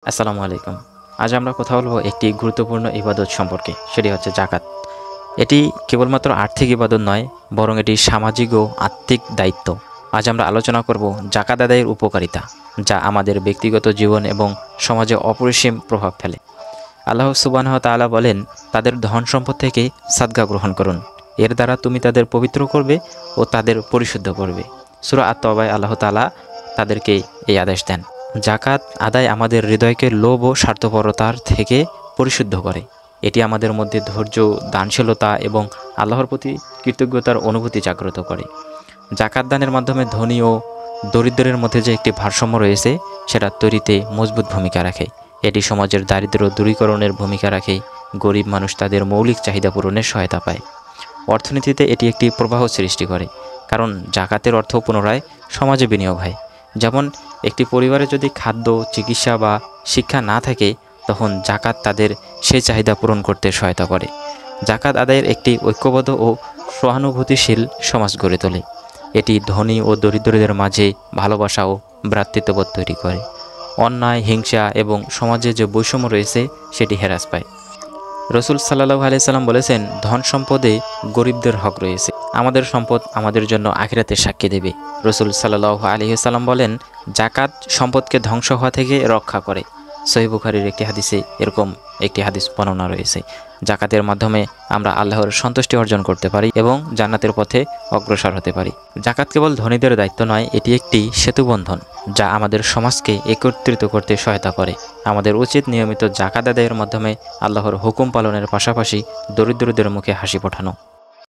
আসসালামু আলাইকুম। আজ আমরা কথা বলবো একটি গুরুত্বপূর্ণ ইবাদত সম্পর্কে, সেটি হচ্ছে জাকাত। এটি কেবলমাত্র আর্থিক ইবাদত নয়, বরং এটি সামাজিক ও আত্মিক দায়িত্ব। আজ আমরা আলোচনা করব জাকাত আদায়ের উপকারিতা, যা আমাদের ব্যক্তিগত জীবন এবং সমাজে অপরিসীম প্রভাব ফেলে। আল্লাহ সুবহানাহু ওয়া তাআলা বলেন, তাদের ধন সম্পদ থেকে সাদকা গ্রহণ করুন, এর দ্বারা তুমি তাদের পবিত্র করবে ও তাদের পরিশুদ্ধ করবে। সূরা আত-তাওবায় আল্লাহ তাআলা তাদেরকে এই আদেশ দেন। জাকাত আদায় আমাদের হৃদয়কে লোভ ও স্বার্থপরতার থেকে পরিশুদ্ধ করে। এটি আমাদের মধ্যে ধৈর্য, দানশীলতা এবং আল্লাহর প্রতি কৃতজ্ঞতার অনুভূতি জাগ্রত করে। জাকাত দানের মাধ্যমে ধনী ও দরিদ্রের মধ্যে যে একটি ভারসাম্য রয়েছে, সেটা তৈরিতে মজবুত ভূমিকা রাখে। এটি সমাজের দারিদ্র্য দূরীকরণের ভূমিকা রাখে। গরিব মানুষ তাদের মৌলিক চাহিদা পূরণের সহায়তা পায়। অর্থনীতিতে এটি একটি প্রবাহ সৃষ্টি করে, কারণ জাকাতের অর্থ পুনরায় সমাজে বিনিয়োগ হয়। যেমন একটি পরিবারে যদি খাদ্য, চিকিৎসা বা শিক্ষা না থাকে, তখন জাকাত তাদের সেই চাহিদা পূরণ করতে সহায়তা করে। জাকাত আদায়ের একটি ঐক্যবদ্ধ ও সহানুভূতিশীল সমাজ গড়ে তোলে। এটি ধনী ও দরিদ্রদের মাঝে ভালোবাসা ও ভ্রাতৃত্ববোধ তৈরি করে। অন্যায়, হিংসা এবং সমাজে যে বৈষম্য রয়েছে, সেটি হ্রাস পায়। রসুল সাল্লাল্লাহু আলাইহি সাল্লাম বলেছেন, ধন সম্পদে গরিবদের হক রয়েছে। আমাদের সম্পদ আমাদের জন্য আখিরাতে সাক্ষী দেবে। রসুল সাল্লাল্লাহু আলাইহি সাল্লাম বলেন, জাকাত সম্পদকে ধ্বংস হওয়া থেকে রক্ষা করে। সহিহ বুখারীর একটি হাদিসে এরকম একটি হাদিস বর্ণনা রয়েছে। জাকাতের মাধ্যমে আমরা আল্লাহর সন্তুষ্টি অর্জন করতে পারি এবং জান্নাতের পথে অগ্রসর হতে পারি। জাকাত কেবল ধনীদের দায়িত্ব নয়, এটি একটি সেতুবন্ধন, যা আমাদের সমাজকে একত্রিত করতে সহায়তা করে। আমাদের উচিত নিয়মিত জাকাত আদায়ের মাধ্যমে আল্লাহর হুকুম পালনের পাশাপাশি দরিদ্রদের মুখে হাসি ফোটানো।